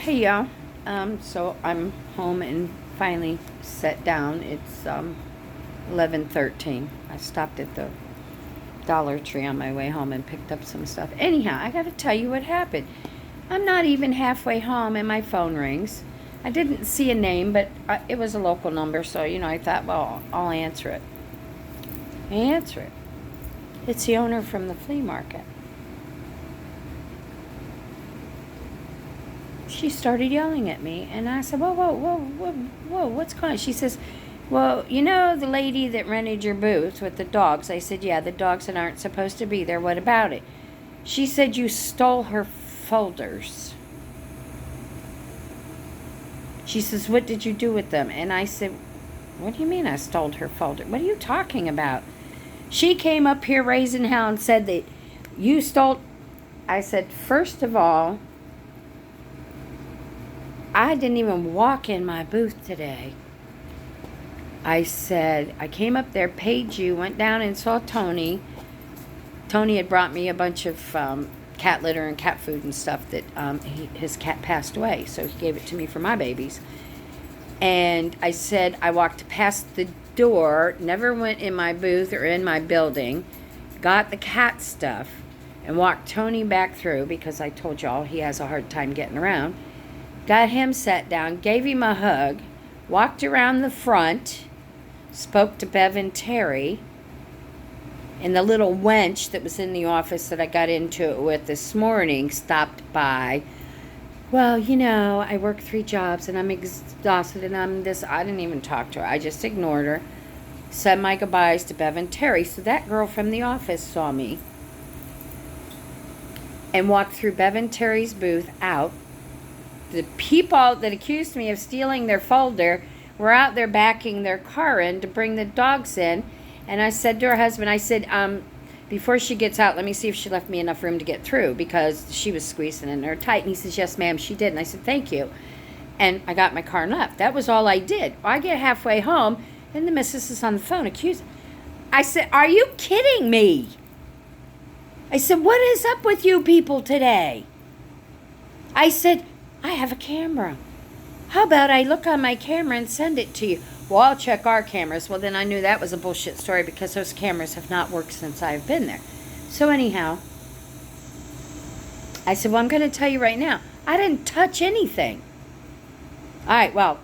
Hey y'all. So I'm home and finally sat down. It's 11:13. I stopped at the Dollar Tree on my way home and picked up some stuff. Anyhow, I got to tell you what happened. I'm not even halfway home and my phone rings. I didn't see a name, but it was a local number, so I thought, well, I'll answer it. I answer it. It's the owner from the flea market. She started yelling at me, and I said, whoa, whoa, whoa, whoa, whoa, what's going on? She says, well, the lady that rented your booth with the dogs. I said, yeah, the dogs that aren't supposed to be there. What about it? She said you stole her folders. She says, what did you do with them? And I said, what do you mean I stole her folder? What are you talking about? She came up here raising hell and said that you stole. I said, first of all, I didn't even walk in my booth today. I said, I came up there, paid you, went down and saw Tony. Tony had brought me a bunch of cat litter and cat food and stuff that his cat passed away, so he gave it to me for my babies. And I said, I walked past the door, never went in my booth or in my building, got the cat stuff, and walked Tony back through because I told y'all he has a hard time getting around. Got him sat down, gave him a hug, walked around the front, spoke to Bev and Terry, and the little wench that was in the office that I got into it with this morning stopped by. Well, I work 3 jobs and I'm exhausted and I'm this. I didn't even talk to her. I just ignored her. Said my goodbyes to Bev and Terry. So that girl from the office saw me and walked through Bev and Terry's booth out. The people that accused me of stealing their folder were out there backing their car in to bring the dogs in. And I said to her husband, I said, before she gets out, let me see if she left me enough room to get through because she was squeezing in there tight. And he says, yes, ma'am, she did. And I said, thank you. And I got my car and left. That was all I did. I get halfway home and the missus is on the phone accusing. I said, are you kidding me? I said, what is up with you people today? I said, I have a camera. How about I look on my camera and send it to you? Well, I'll check our cameras. Well, then I knew that was a bullshit story because those cameras have not worked since I've been there. So anyhow, I said, well, I'm going to tell you right now, I didn't touch anything. All right, well,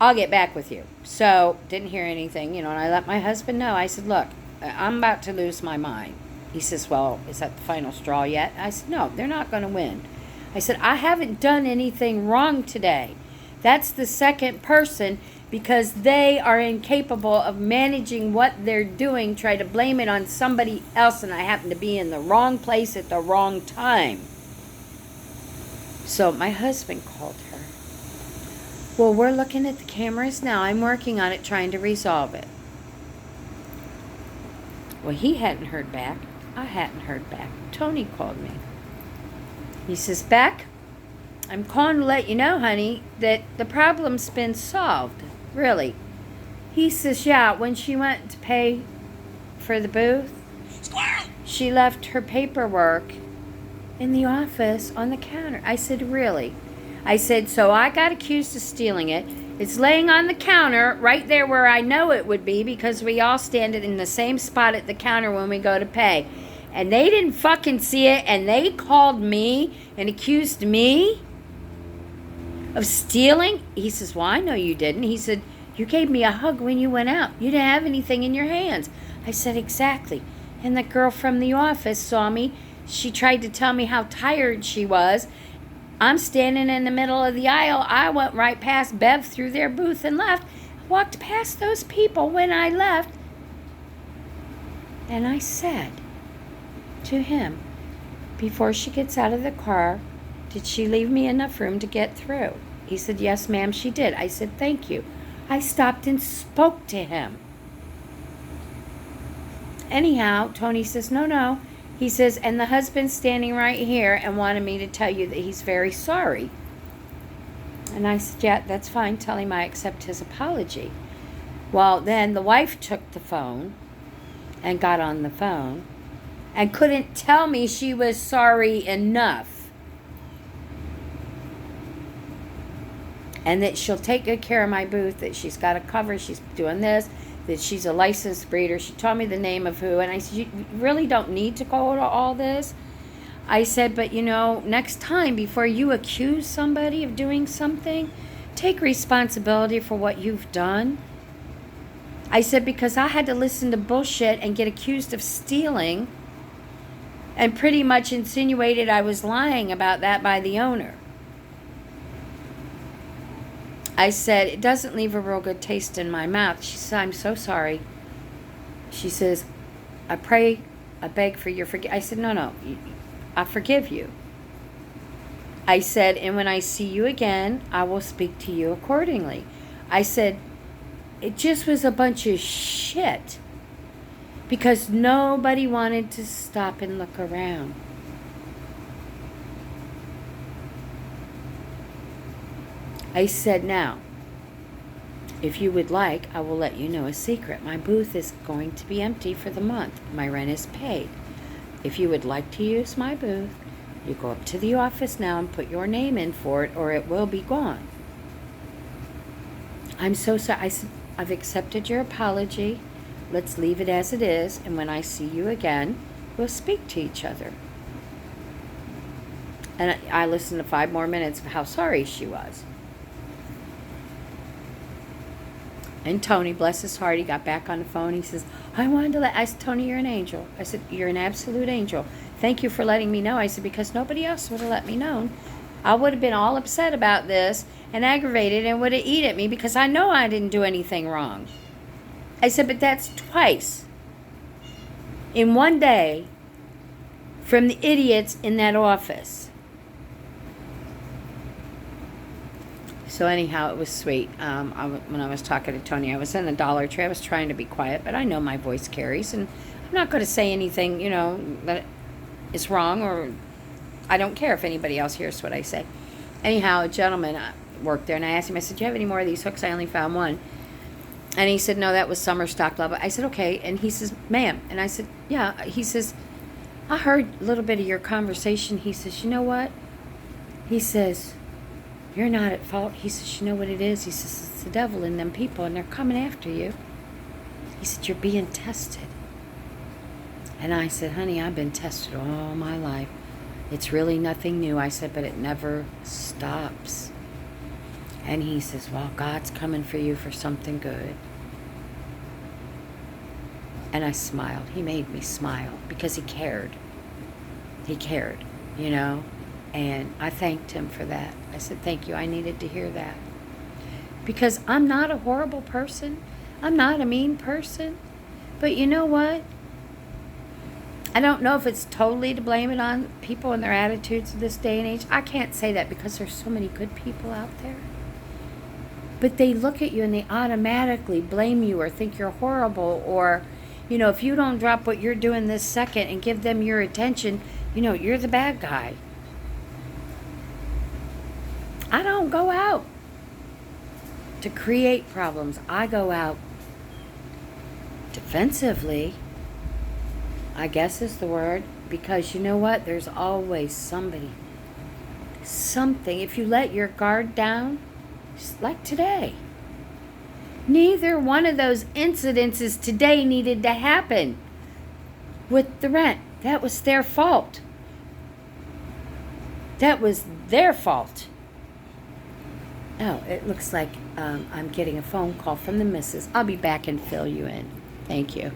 I'll get back with you. So didn't hear anything, and I let my husband know. I said, look, I'm about to lose my mind. He says, well, is that the final straw yet? I said, no, they're not going to win. I said, I haven't done anything wrong today. That's the second person because they are incapable of managing what they're doing, try to blame it on somebody else, and I happen to be in the wrong place at the wrong time. So my husband called her. Well, we're looking at the cameras now. I'm working on it, trying to resolve it. Well, he hadn't heard back. I hadn't heard back. Tony called me. He says, Beck, I'm calling to let you know, honey, that the problem's been solved. Really. He says, yeah, when she went to pay for the booth, she left her paperwork in the office on the counter. I said, really? I said, so I got accused of stealing it. It's laying on the counter right there where I know it would be because we all stand it in the same spot at the counter when we go to pay. And they didn't fucking see it, and they called me and accused me of stealing. He says, well, I know you didn't. He said, you gave me a hug when you went out. You didn't have anything in your hands. I said, exactly. And the girl from the office saw me. She tried to tell me how tired she was. I'm standing in the middle of the aisle. I went right past Bev through their booth and left. Walked past those people when I left. And I said to him, before she gets out of the car, did she leave me enough room to get through? He said, yes, ma'am, she did. I said, thank you. I stopped and spoke to him. Anyhow, Tony says, no. He says, and the husband's standing right here and wanted me to tell you that he's very sorry. And I said, yeah, that's fine. Tell him I accept his apology. Well, then the wife took the phone and got on the phone and couldn't tell me she was sorry enough. and that she'll take good care of my booth, that she's got a cover, she's doing this, that she's a licensed breeder. She told me the name of who, and I said, you really don't need to go to all this. I said, but next time, before you accuse somebody of doing something, take responsibility for what you've done. I said, because I had to listen to bullshit and get accused of stealing and pretty much insinuated I was lying about that by the owner. I said, it doesn't leave a real good taste in my mouth. She said, I'm so sorry. She says, I beg for your forgiveness. I said, no, I forgive you. I said, and when I see you again, I will speak to you accordingly. I said, it just was a bunch of shit because nobody wanted to stop and look around. I said, now, if you would like, I will let you know a secret. My booth is going to be empty for the month. My rent is paid. If you would like to use my booth, you go up to the office now and put your name in for it, or it will be gone. I'm so sorry. I said, I've accepted your apology. Let's leave it as it is, and when I see you again, we'll speak to each other. And I listened to 5 more minutes of how sorry she was. And Tony, bless his heart, he got back on the phone. He says, I said, Tony, you're an angel. I said, you're an absolute angel. Thank you for letting me know. I said, because nobody else would have let me know. I would have been all upset about this and aggravated and would have eaten at me because I know I didn't do anything wrong. I said, but that's twice in one day from the idiots in that office. So anyhow, it was sweet. When I was talking to Tony, I was in the Dollar Tree. I was trying to be quiet, but I know my voice carries, and I'm not going to say anything, that is wrong, or I don't care if anybody else hears what I say. Anyhow, a gentleman worked there, and I asked him, I said, do you have any more of these hooks? I only found one. And he said, no, that was summer stock, blah, blah. I said, okay. And he says, ma'am. And I said, yeah. He says, I heard a little bit of your conversation. He says, you know what? He says, you're not at fault. He says, you know what it is? He says, it's the devil in them people, and they're coming after you. He said, you're being tested. And I said, honey, I've been tested all my life. It's really nothing new. I said, but it never stops. And he says, well, God's coming for you for something good. And I smiled. He made me smile because he cared. He cared, And I thanked him for that. I said, thank you. I needed to hear that. Because I'm not a horrible person. I'm not a mean person. But you know what? I don't know if it's totally to blame it on people and their attitudes of this day and age. I can't say that because there's so many good people out there. But they look at you and they automatically blame you or think you're horrible, or, if you don't drop what you're doing this second and give them your attention, you're the bad guy. I don't go out to create problems. I go out defensively, I guess is the word, because you know what? There's always something. If you let your guard down, just like today. Neither one of those incidences today needed to happen with the rent. That was their fault. That was their fault. Oh, it looks like I'm getting a phone call from the missus. I'll be back and fill you in. Thank you.